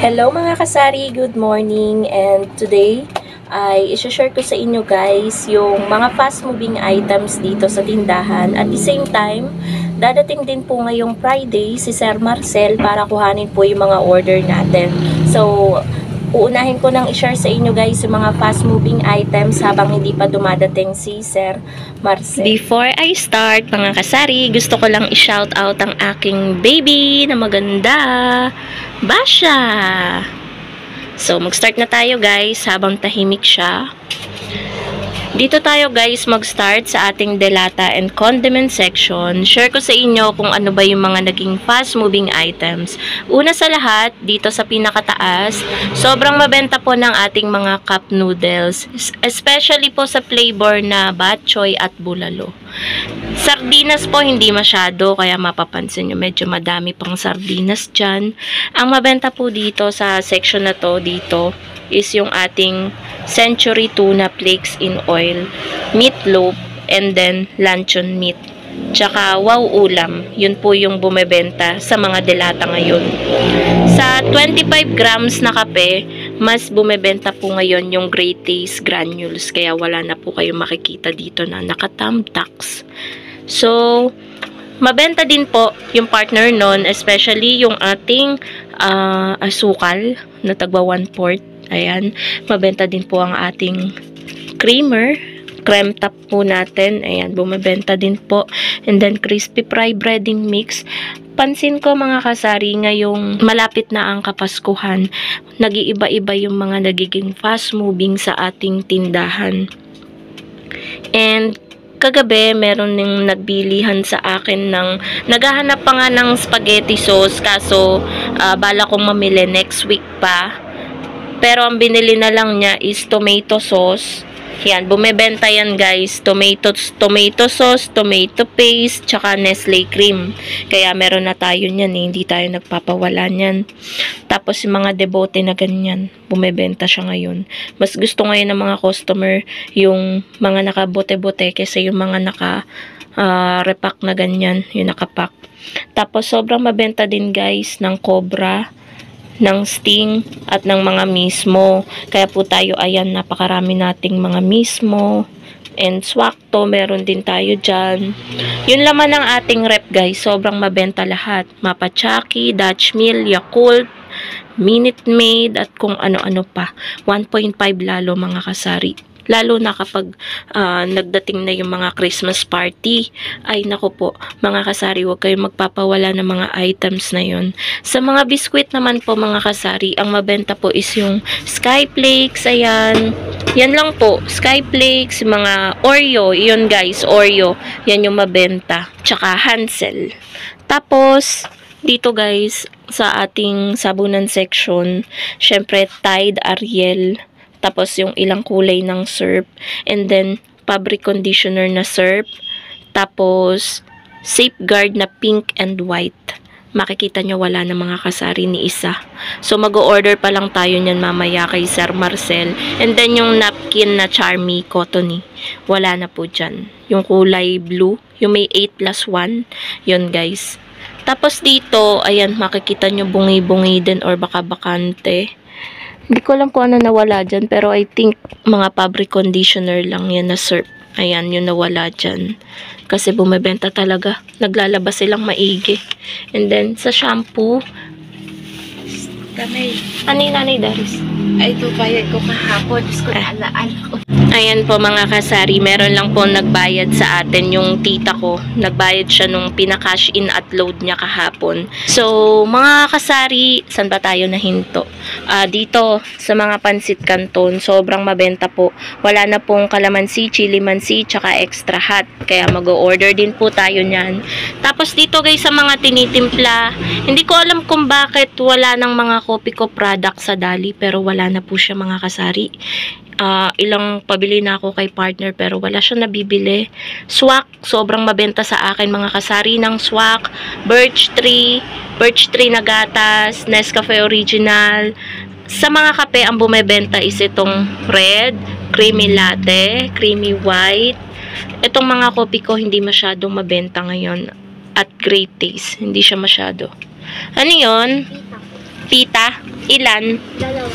Hello mga kasari, good morning, and today ay isi-share ko sa inyo guys yung mga fast moving items dito sa tindahan. At the same time, dadating din po ngayong Friday si Sir Marcel para kuhanin po yung mga order natin. So, uunahin ko nang i-share sa inyo guys yung mga fast moving items habang hindi pa dumadating si Sir Marcel. Before I start mga kasari, gusto ko lang i-shout out ang aking baby na maganda, Basha. So mag-start na tayo guys habang tahimik siya. Dito tayo guys mag-start sa ating delata and condiment section. Share ko sa inyo kung ano ba yung mga naging fast moving items. Una sa lahat, dito sa pinakataas, sobrang mabenta po ng ating mga cup noodles. Especially po sa flavor na bok choy at bulalo. Sardinas po hindi masyado, kaya mapapansin nyo medyo madami pang sardinas dyan. Ang mabenta po dito sa section na to dito is yung ating Century Tuna Flakes in Oil, meatloaf, and then luncheon meat. Tsaka wow ulam, yun po yung bumebenta sa mga delata ngayon. Sa 25 grams na kape, mas bumebenta po ngayon yung Great Taste granules, kaya wala na po kayong makikita dito na naka-thumbtacks. So, mabenta din po yung partner nun, especially yung ating asukal na tagwa 1/4. Ayan, mabenta din po ang ating creamer, creme top po natin. Ayan, bumibenta din po. And then, crispy fry breading mix. Pansin ko mga kasari, ngayong malapit na ang Kapaskuhan, nag-iiba-iba yung mga nagiging fast moving sa ating tindahan. And, kagabi, meron ng nagbilihan sa akin ng, naghahanap pa nga ng spaghetti sauce, kaso bala kong mamili next week pa. Pero ang binili na lang niya is tomato sauce. Yan, bumebenta yan guys. Tomato sauce, tomato paste, tsaka Nestle cream. Kaya meron na tayo niyan eh. Hindi tayo nagpapawala niyan. Tapos yung mga debote na ganyan, bumebenta siya ngayon. Mas gusto ngayon ng mga customer yung mga nakabote-bote kaysa yung mga naka-repack na ganyan. Yung nakapack. Tapos sobrang mabenta din guys ng Cobra, ng Sting at ng mga mismo. Kaya po tayo, ayan, napakarami nating mga mismo and Swakto, meron din tayo dyan. Yun laman ng ating rep guys, sobrang mabenta lahat. Mapachaki, Dutch Mill, Yakult, Minute Maid at kung ano-ano pa. 1.5 lalo mga kasari. Lalo na kapag nagdating na yung mga Christmas party. Ay nako po, mga kasari, huwag kayong magpapawala ng mga items na yun. Sa mga biskwit naman po mga kasari, ang mabenta po is yung Skyflakes, ayan. Yan lang po, Skyflakes, mga Oreo, yun guys, Oreo. Yan yung mabenta. Tsaka Hansel. Tapos, dito guys, sa ating sabunan section, syempre Tide, Ariel, tapos yung ilang kulay ng syrup, and then fabric conditioner na syrup, tapos Safeguard na pink and white. Makikita nyo wala na mga kasari ni isa. So mag-o-order pa lang tayo nyan mamaya kay Sir Marcel. And then yung napkin na Charmy Cottony, wala na po dyan. Yung kulay blue, yung may 8+1, yun guys. Tapos dito, ayan, makikita nyo bungi-bungi din or baka bakante. Hindi ko alam kung ano nawala dyan, pero I think mga fabric conditioner lang yan na syrup. Ayan, yung nawala dyan. Kasi bumibenta talaga. Naglalabas silang maigi. And then, sa shampoo, Kamay. ano yung Nanay Daris? Ay, ito bayad ko kahapon. Diyos ko, alaala ko. Ayan po mga kasari, meron lang po nagbayad sa atin yung tita ko. Nagbayad siya nung pinakash in at load niya kahapon. So, mga kasari, saan ba tayo nahinto? Dito, sa mga pansit canton, sobrang mabenta po. Wala na pong kalamansi, chili mansi, tsaka extra hot. Kaya mag-o-order din po tayo niyan. Tapos dito guys, sa mga tinitimpla, hindi ko alam kung bakit wala ng mga Kopi Ko product sa Dali, pero wala na po siya mga kasari. Ilang pabili na ako kay partner pero wala siya nabibili. Swak, sobrang mabenta sa akin mga kasari ng Swak, Birch Tree na gatas, Nescafe Original. Sa mga kape, ang bumebenta is itong red, creamy latte, creamy white. Itong mga kopi ko hindi masyadong mabenta ngayon. At Great Taste, hindi siya masyado. Ano yun? Pita, ilan? Dalawa.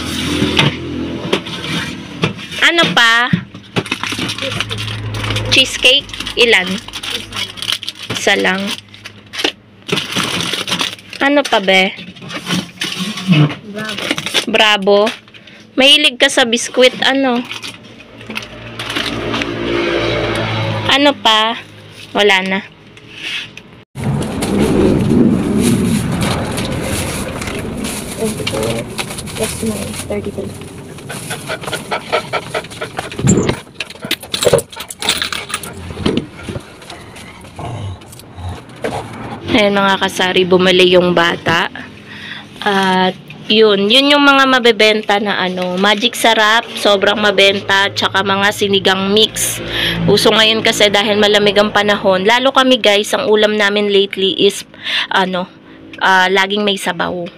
Ano pa? Cheesecake, ilan? Isa lang. Ano pa, be? Bravo. Bravo. Mahilig ka sa biskwit, ano? Ano pa? Wala na. Yes, 33. Ayan mga kasari, bumili yung bata. At yun yung mga mabebenta na ano, Magic Sarap, sobrang mabenta, tsaka mga sinigang mix. Uso ngayon kasi dahil malamig ang panahon. Lalo kami guys, ang ulam namin lately is ano, laging may sabaw.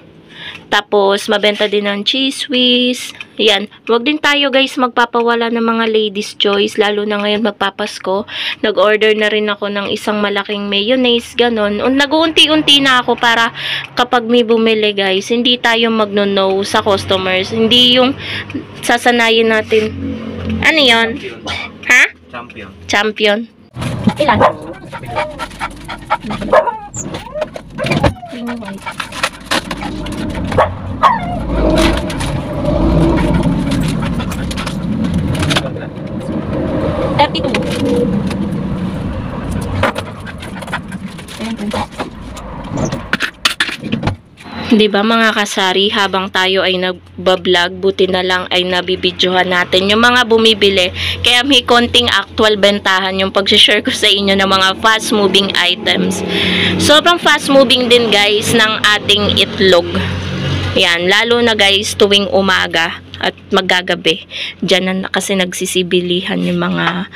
Tapos, mabenta din ng cheese whiz. Yan. Huwag din tayo guys magpapawala ng mga ladies choice. Lalo na ngayon magpapasko. Nag-order na rin ako ng isang malaking mayonnaise. Ganon. Nag-uunti-unti na ako para kapag may bumili guys, hindi tayo magno-no sa customers. Hindi yung sasanayin natin. Ano yon? Ha? Champion. Champion. Ilan? Diba mga kasari, habang tayo ay nagbablog, buti na lang ay nabibidyohan natin yung mga bumibili. Kaya may konting actual bentahan yung pag-share ko sa inyo ng mga fast moving items. Sobrang fast moving din guys ng ating itlog. Yan, lalo na guys tuwing umaga at maggagabi. Diyan na kasi nagsisibilihan yung mga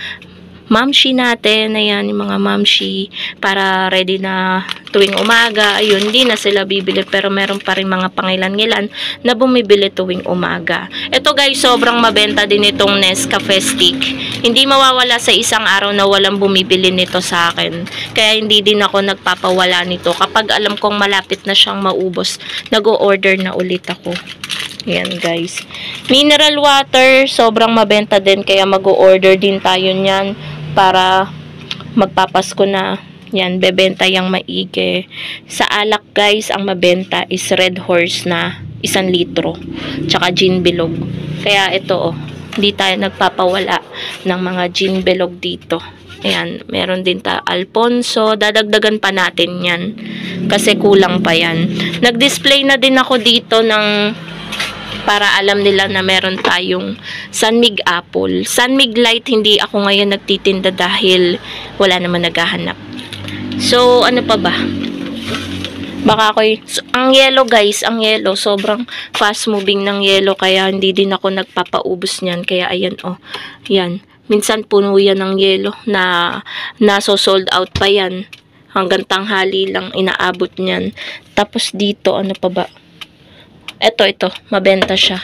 mamshi natin, ayan, yung mga mamshi, para ready na tuwing umaga. Ayun, hindi na sila bibili, pero meron pa rin mga pangilan-ngilan na bumibili tuwing umaga. Ito guys, sobrang mabenta din itong Nescafe stick. Hindi mawawala sa isang araw na walang bumibili nito sa akin. Kaya hindi din ako nagpapawala nito. Kapag alam kong malapit na siyang maubos, nag-o-order na ulit ako. Yan guys. Mineral water, sobrang mabenta din, kaya mag-o-order din tayo niyan para magpapasko na. Yan, bebenta yung maigi. Sa alak guys, ang mabenta is Red Horse na 1 litro. Tsaka gin bilog. Kaya ito oh, hindi tayo nagpapawala ng mga gin bilog dito. Ayan, meron din Alfonso. Dadagdagan pa natin yan. Kasi kulang pa yan. Nag-display na din ako dito ng para alam nila na meron tayong Sunmig Apple. Sunmig Light, hindi ako ngayon nagtitinda dahil wala naman naghahanap. So, ano pa ba? Baka ang yellow guys, ang yellow, sobrang fast moving ng yellow, kaya hindi din ako nagpapaubos niyan. Kaya ayan oh, yan. Minsan puno yan ng yellow na naso-sold out pa yan. Hanggang tanghali lang inaabot niyan. Tapos dito, ano pa ba? Ito, mabenta siya.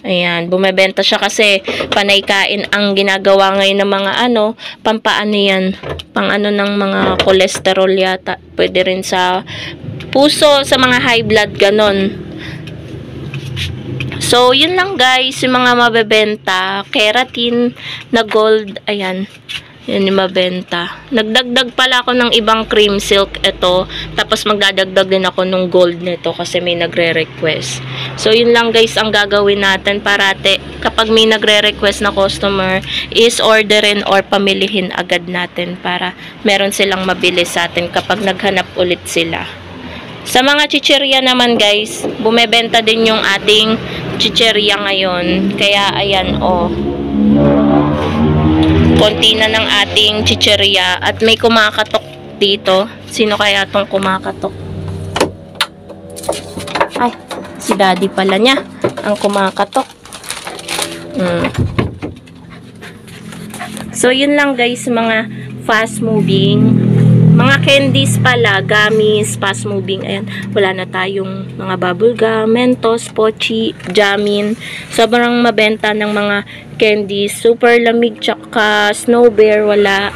Ayan, bumebenta siya kasi panay kain ang ginagawa ngayon ng mga ano, pampaano yan, pang ano ng mga cholesterol yata. Pwede rin sa puso, sa mga high blood, ganon. So, yun lang guys, yung mga mabebenta. Keratin na gold, ayan. Yan yung mabenta. Nagdagdag pala ako ng ibang cream silk ito. Tapos magdadagdag din ako ng gold nito kasi may nagre-request. So, yun lang guys ang gagawin natin parate. Kapag may nagre-request na customer, is orderin or pamilihin agad natin para meron silang mabili sa atin kapag naghanap ulit sila. Sa mga chichirya naman guys, bumebenta din yung ating chichirya ngayon. Kaya ayan oh, konti na ng ating chichirya at may kumakatok dito. Sino kaya tong kumakatok? Ay, si daddy pala niya ang kumakatok. So, yun lang guys, mga fast moving. Mga candies pala, gummies, fast moving. Ayan, wala na tayong mga bubblegum, Mentos, Pochi, Jamin. Sobrang mabenta ng mga candies. Super lamig, tsaka Snow Bear, wala.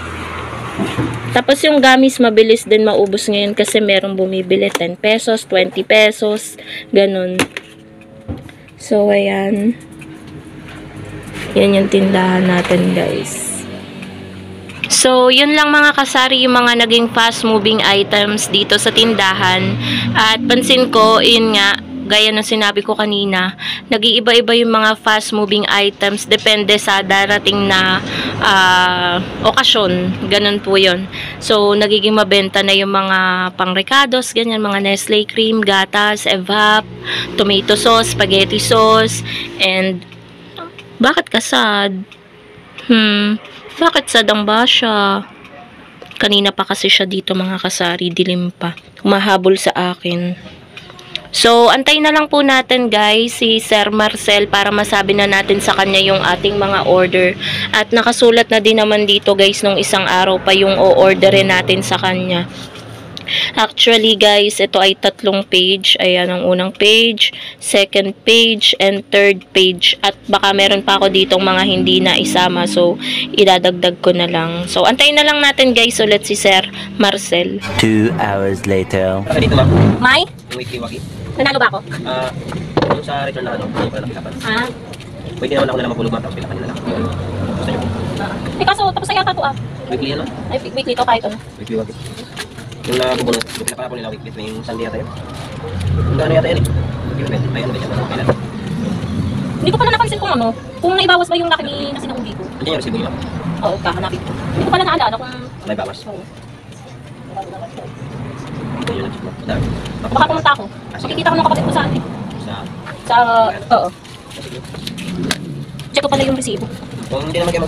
Tapos yung gummies, mabilis din maubos ngayon kasi merong bumibili 10 pesos, 20 pesos, ganun. So, ayan. Yan yung tindahan natin, guys. So, yun lang mga kasari yung mga naging fast-moving items dito sa tindahan. At pansin ko, yun nga, gaya ng sinabi ko kanina, nag-iiba-iba yung mga fast-moving items depende sa darating na okasyon. Ganun po yun. So, nagiging mabenta na yung mga pang-recados, ganyan, mga Nestle cream, gatas, evap, tomato sauce, spaghetti sauce, and bakit ka sad? Bakit sadang ba siya? Kanina pa kasi siya dito mga kasari, dilim pa. Humahabol sa akin. So, antay na lang po natin guys si Sir Marcel para masabi na natin sa kanya yung ating mga order. At nakasulat na din naman dito guys nung isang araw pa yung o-orderin natin sa kanya. Actually guys, ito ay 3 page. Ayan ang unang page, second page, and third page. At baka meron pa ako ditong mga hindi na isama. So, idadagdag ko na lang. So, antayin na lang natin guys ulit si Sir Marcel. 2 hours later. Dito ma'am, May? yung wiki-waki. Nanalo ba ako? Yung sa return na ano, hindi ko na nakilapan. Ah. Pwede naman ako na lang mapulog ma'am, tapos pilapan nyo na lang. Gusto nyo po? Kaso, tapos na yata ito ah. Weekly yan no? Ay, weekly to kahit ano. Wiki-waki. Yung nabubulong, pinapaka po nila weekly, may yung Sunday yata yun. Yung gano'n yata yan eh. May ano ba siya, kailan? Hindi ko pala napansin kung ano, kung naibawas ba yung laki na sinaubi ko. Hindi yung resibo nyo ma'am. Oo, kahanapin ko. Hindi ko pala naalala kung... May bawas. Oo. Ito yun ang check mo. Dami. Baka pumunta ako. Makikita ko ng kapatid ko sa atin. Sa... Oo. Check ko pala yung resibo. Kung hindi naman kayo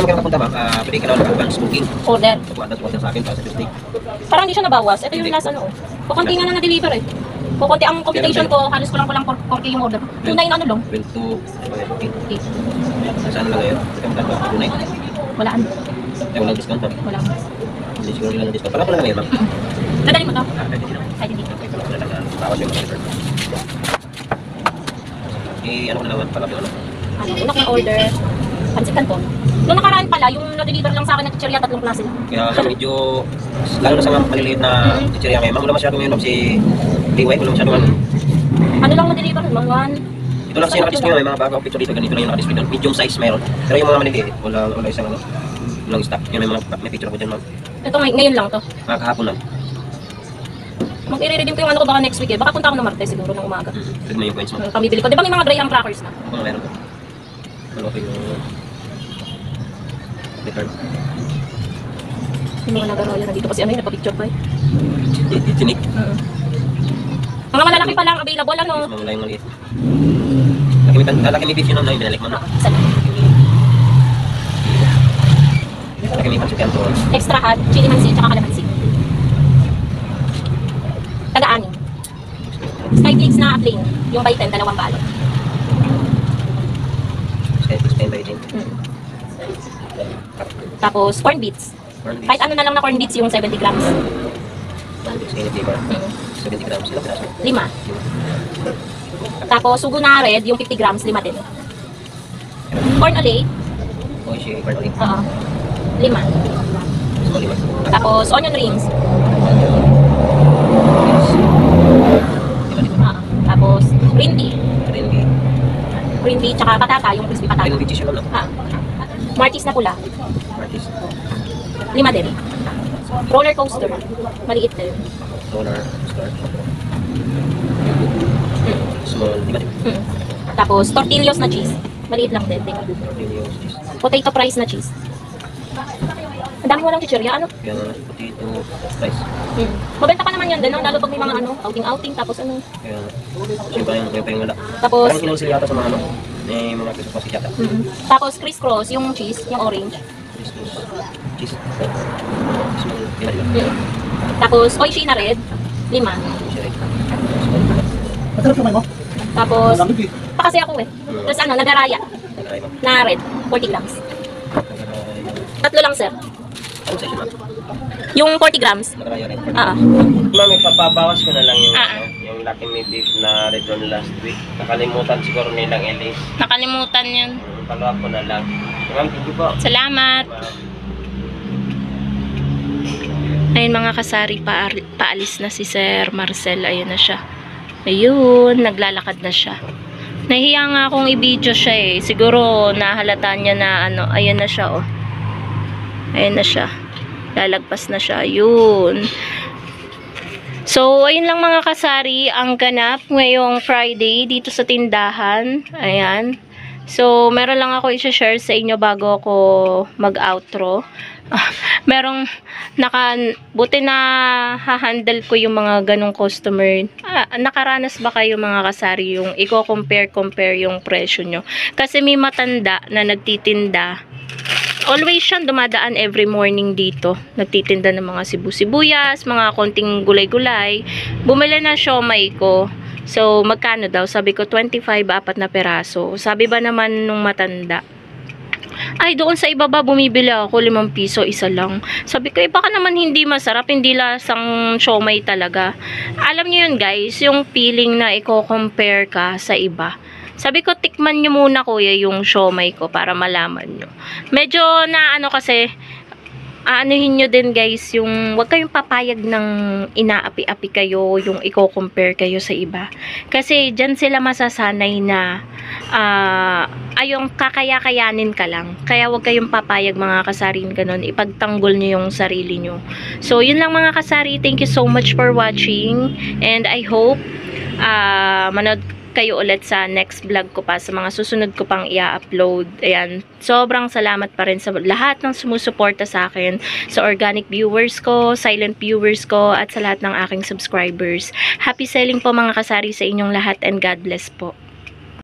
makapunta ma'am, pwede ka naman mag-advance booking. Order. Order sa akin para sa Tuesday. Parang hindi siya nabawas. Ito yung last ano. Kukunti nga na na-deliver eh. Kukunti ang computation ko, halos ko lang 4K yung order. Tunay na ano lang. 22, okay. Saan lang ngayon? Ika magkano ba? Tunay? Wala ano. Ay, walang discount ma'am. Wala. Hindi siguro nila ng discount. Pala lang ngayon ma'am. Dadalhin mo to? Pwede din ako. Ay, hindi. Bawas yung return. Ano ko na naman pala ano? Ano, una kong order. Pansit Canton. Noong nakaraan pala, yung na-deliver lang sa akin na chichirya, 3 klase lang. Kaya medyo, lalo na sa mga maliliit na chichirya ngayon, ma'am, wala masyado ngayon ma'am si DY, wala masyado ma'am. Ano lang na-deliver? Mga one. Ito lang siya nakadisplay, may mga bagong picture dito, ganito lang yung nakadisplay doon. Medium size meron. Pero yung mga maliliit, wala isang ano, walang stock. Yun may picture ko dyan ma'am. Ito ngayon lang to. Kahapon lang. Mag-i-redeem ko yung ano ko baka next week eh. Baka punta ako ng Martes siguro ng umaga. Pwede mo yung points mo. Pamibili ko. Di ba may mga Graham crackers na? Kung meron ko. Ano ko yung return. Yung mga nag-aroya na dito kasi ano yun, nagpa-picture pa eh. Tinik. Mga malalaki pa lang available ano. Mas mamula yung maliit. Laki may beef yun na yung binalik mo na. Isa lang. Laki may pansit yan to. Extra hot, chili mansi, tsaka calamansi. Taga-anin. Skyflakes na plain. Yung by 10, 2 balot. Spend by 10. Tapos corn beets. Kahit ano na lang na corn beets yung 70 grams. Any flavor. 70 grams. Ilang piraso? 5. Tapos sugo na red, yung 50 grams, 5 din. Corn ulit. O siya, corn ulit. Oo. 5. Small lima. Tapos onion rings. Tapos green tea. Green tea tsaka patata, yung crispy patata. Green cheese yun no? Martis na pula. Martis. 5 din. Roller coaster. Maliit din. Roller coaster. Small, lima din. Tapos tortillos na cheese. Maliit lang din. Tortillos, cheese. Potato fries na cheese. Ang dami mo lang chichirya, ano? Yung potato, rice. Mabenta pa naman yan din, no? Lalo pag may mga ano, outing-outing, tapos ano. Kaya, yung pa yung wala. Tapos, Parang hinulsil yata sa mga ano, may mga piso pa yata. tapos crisscross, yung cheese, yung orange. Cheese. Small, lima din. Tapos oishi na red, 5. Tapos, pa kasi ako eh. Tapos ano, nagaraya Nagaray mo. na red, 40 grams. 3 lang sir. Ano sa ma'am? Yung 40 grams. Nagaraya rin. Ma'am, ipapabawas ko na lang yung, Ah. yung Lucky Me Beef na return last week. Nakalimutan siguro nilang Elise. Nakalimutan yun. Follow up ko na lang. Ma'am, thank you po. Salamat. Ayun mga kasari, paalis na si Sir Marcel. Ayun na siya. Ayun, naglalakad na siya. Nahiya nga akong i-video siya eh. Siguro nahalata niya na ano, ayan na siya oh. Ayan na siya. Lalagpas na siya. Yun. So, ayun lang mga kasari ang ganap ngayong Friday dito sa tindahan. Ayan. So, meron lang ako i-share sa inyo bago ako mag-outro. Buti na ha-handle ko yung mga ganong customer. Nakaranas ba kayo mga kasari yung i-compare yung presyo nyo? Kasi may matanda na nagtitinda. Always siyang dumadaan every morning dito. Nagtitinda ng mga sibu-sibuyas, mga konting gulay-gulay. Bumili na siomay ko. So, magkano daw? Sabi ko, 25, 4 na peraso. Sabi ba naman nung matanda? Ay, doon sa ibaba bumibili ako 5 piso, isa lang. Sabi ko, baka naman hindi masarap, hindi lasang siomay talaga. Alam niyo yun guys, yung feeling na i-compare ka sa iba. Sabi ko, tikman nyo muna kuya yung siomay ko para malaman nyo. Medyo na ano kasi, aanuhin nyo din guys, yung wag kayong papayag ng inaapi-api kayo, yung i-compare kayo sa iba. Kasi dyan sila masasanay na yung kakaya-kayanin ka lang. Kaya wag kayong papayag mga kasarin ganun, ipagtanggol nyo yung sarili nyo. So, yun lang mga kasari. Thank you so much for watching. And I hope manood kayo ulit sa next vlog ko pa, sa mga susunod ko pang i-upload. Ayan, sobrang salamat pa rin sa lahat ng sumusuporta sa akin, sa organic viewers ko, silent viewers ko, at sa lahat ng aking subscribers. Happy selling po mga kasari sa inyong lahat and God bless po.